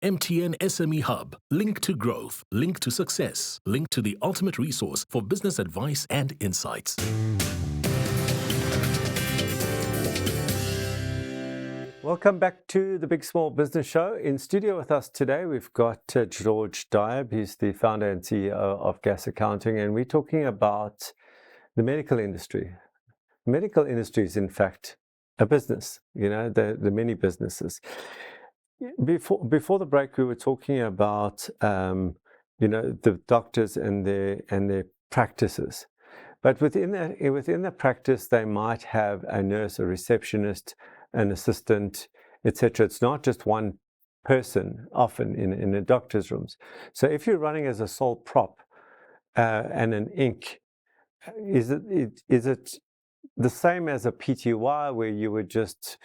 MTN SME Hub. Link to growth, link to success, link to the ultimate resource for business advice and insights. Welcome back to the Big Small Business Show. In studio with us today, we've got George Diab. He's the founder and CEO of Gas Accounting, and we're talking about the medical industry. The medical industry is, in fact, a business, the many businesses. Before the break, we were talking about, the doctors and their practices. But within the practice, they might have a nurse, a receptionist, an assistant, etc. It's not just one person, often in the doctor's rooms. So if you're running as a sole prop and an ink, is it the same as a PTY where you would just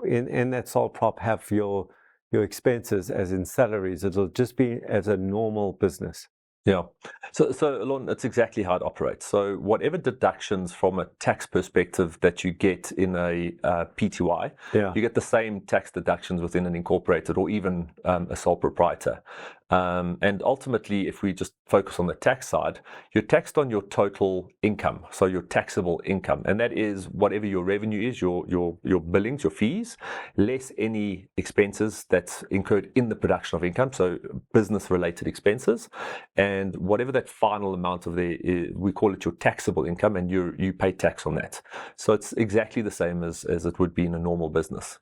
in that sole prop have your expenses as in salaries? It'll just be as a normal business. Yeah. So Allon, that's exactly how it operates. So whatever deductions from a tax perspective that you get in a PTY, you get the same tax deductions within an incorporated or even a sole proprietor. And ultimately, if we just focus on the tax side, you're taxed on your total income, so your taxable income, and that is whatever your revenue is, your billings, your fees, less any expenses that's incurred in the production of income, so business-related expenses, and whatever that final amount of we call it your taxable income, and you pay tax on that. So it's exactly the same as it would be in a normal business.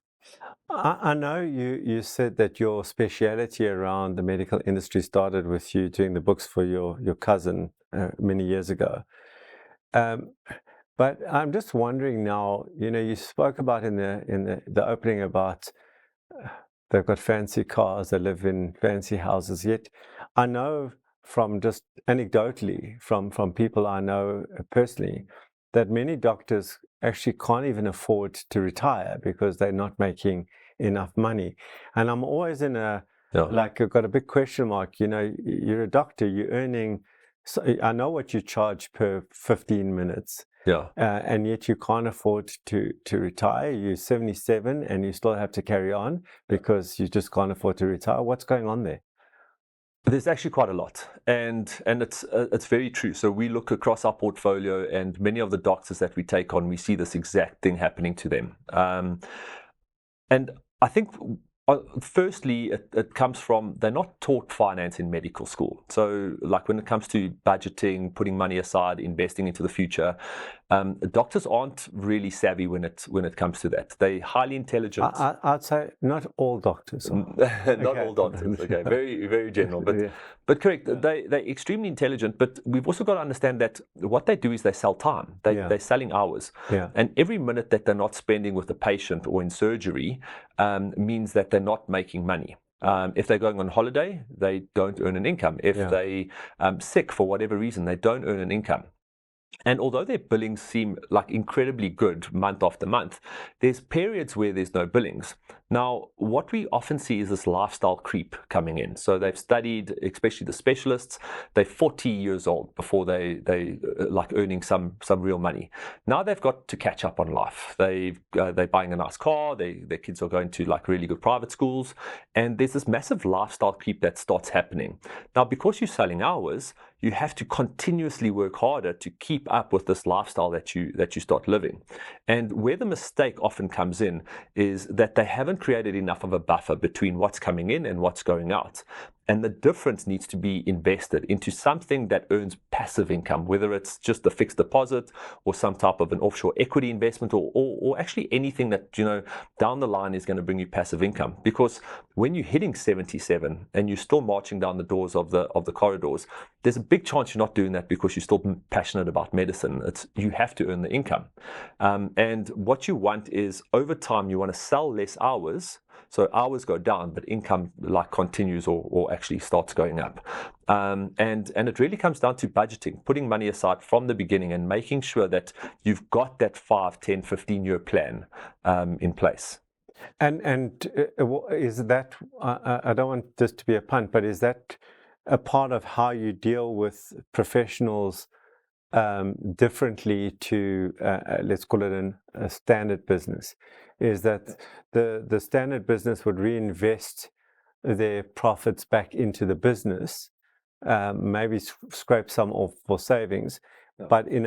I know you said that your speciality around the medical industry started with you doing the books for your cousin many years ago. But I'm just wondering now, you spoke about in the opening about they've got fancy cars, they live in fancy houses, yet I know from just anecdotally from people I know personally that many doctors actually can't even afford to retire because they're not making enough money. And I'm always in I've got a big question mark. You're a doctor, you're earning, so I know what you charge per 15 minutes. Yeah. And yet you can't afford to retire. You're 77 and you still have to carry on because you just can't afford to retire. What's going on there? There's actually quite a lot, and it's very true. So we look across our portfolio, and many of the doctors that we take on, we see this exact thing happening to them. And I think, firstly, it comes from they're not taught finance in medical school. So, like when it comes to budgeting, putting money aside, investing into the future, doctors aren't really savvy when it comes to that. They're highly intelligent. I'd say not all doctors. Not all doctors. Okay, very very general, but correct. They're extremely intelligent. But we've also got to understand that what they do is they sell time. They're selling hours. Yeah. And every minute that they're not spending with the patient or in surgery means that they're not making money. If they're going on holiday, they don't earn an income. If they sick for whatever reason, they don't earn an income. And although their billings seem like incredibly good month after month, there's periods where there's no billings. Now, what we often see is this lifestyle creep coming in. So they've studied, especially the specialists, they're 40 years old before they like earning some real money. Now they've got to catch up on life. They're buying a nice car, their kids are going to like really good private schools, and there's this massive lifestyle creep that starts happening. Now, because you're selling hours, you have to continuously work harder to keep up with this lifestyle that you start living. And where the mistake often comes in is that they haven't created enough of a buffer between what's coming in and what's going out. And the difference needs to be invested into something that earns passive income, whether it's just a fixed deposit or some type of an offshore equity investment or actually anything that, down the line is going to bring you passive income. Because when you're hitting 77 and you're still marching down the doors of the corridors, there's a big chance you're not doing that because you're still passionate about medicine. You have to earn the income. And what you want is, over time, you want to sell less hours. So hours go down, but income like continues or actually starts going up. And it really comes down to budgeting, putting money aside from the beginning and making sure that you've got that 5, 10, 15-year plan in place. And is that, I don't want this to be a pun, but is that a part of how you deal with professionals differently to, let's call it a standard business? Is that the standard business would reinvest their profits back into the business, maybe scrape some off for savings. Yeah. But in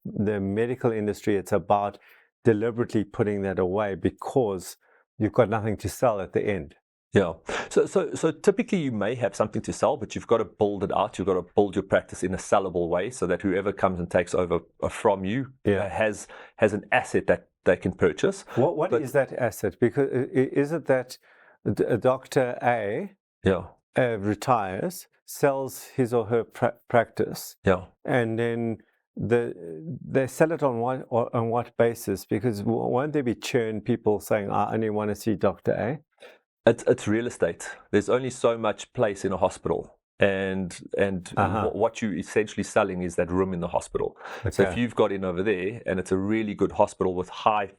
the medical industry, it's about deliberately putting that away because you've got nothing to sell at the end. Yeah. So typically you may have something to sell, but you've got to build it out. You've got to build your practice in a sellable way so that whoever comes and takes over from you has an asset that they can purchase. What is that asset? Because is it that Dr. A retires, sells his or her practice, and then they sell it on what basis? Because won't there be churn, people saying, I only want to see Dr. A? It's real estate. There's only so much place in a hospital, and what you're essentially selling is that room in the hospital. Okay. So if you've got in over there, and it's a really good hospital with high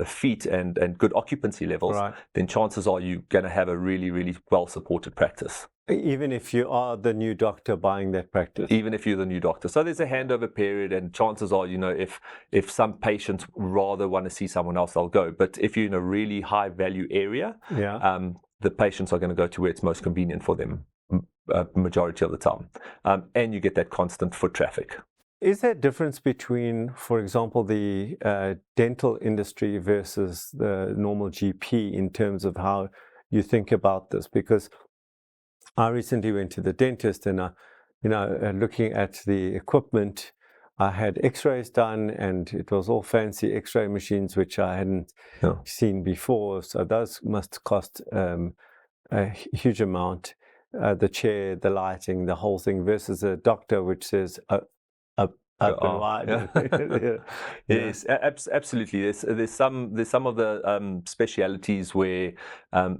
feet and good occupancy levels, then chances are you're going to have a really, really well supported practice. Even if you are the new doctor buying that practice? Even if you're the new doctor. So there's a handover period, and chances are, if some patients rather want to see someone else, they'll go. But if you're in a really high value area, the patients are going to go to where it's most convenient for them, majority of the time. And you get that constant foot traffic. Is there a difference between, for example, the dental industry versus the normal GP in terms of how you think about this? Because I recently went to the dentist, and looking at the equipment, I had X-rays done, and it was all fancy X-ray machines which I hadn't seen before. So those must cost a huge amount. The chair, the lighting, the whole thing, versus a doctor which says up and wide. Yes, absolutely. There's some of the specialities where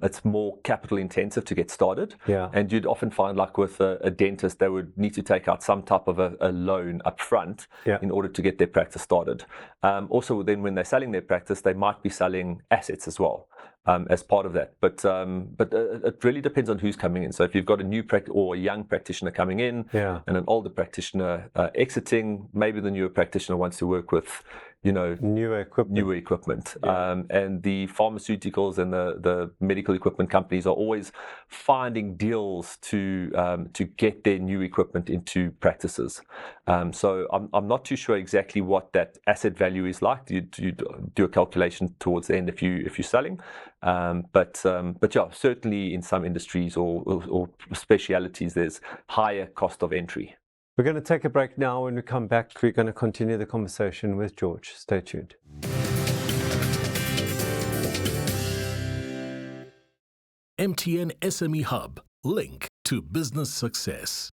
it's more capital intensive to get started. And you'd often find, like with a dentist, they would need to take out some type of a loan up front in order to get their practice started. Also, then when they're selling their practice, they might be selling assets as well. As part of that, but it really depends on who's coming in. So if you've got a new or a young practitioner coming in, and an older practitioner exiting, maybe the newer practitioner wants to work with, newer equipment. And the pharmaceuticals and the medical equipment companies are always finding deals to get their new equipment into practices. So I'm not too sure exactly what that asset value is like. You do a calculation towards the end if you're selling. But certainly in some industries or specialities, there's higher cost of entry. We're going to take a break now. When we come back, we're going to continue the conversation with George. Stay tuned. MTN SME Hub, link to business success.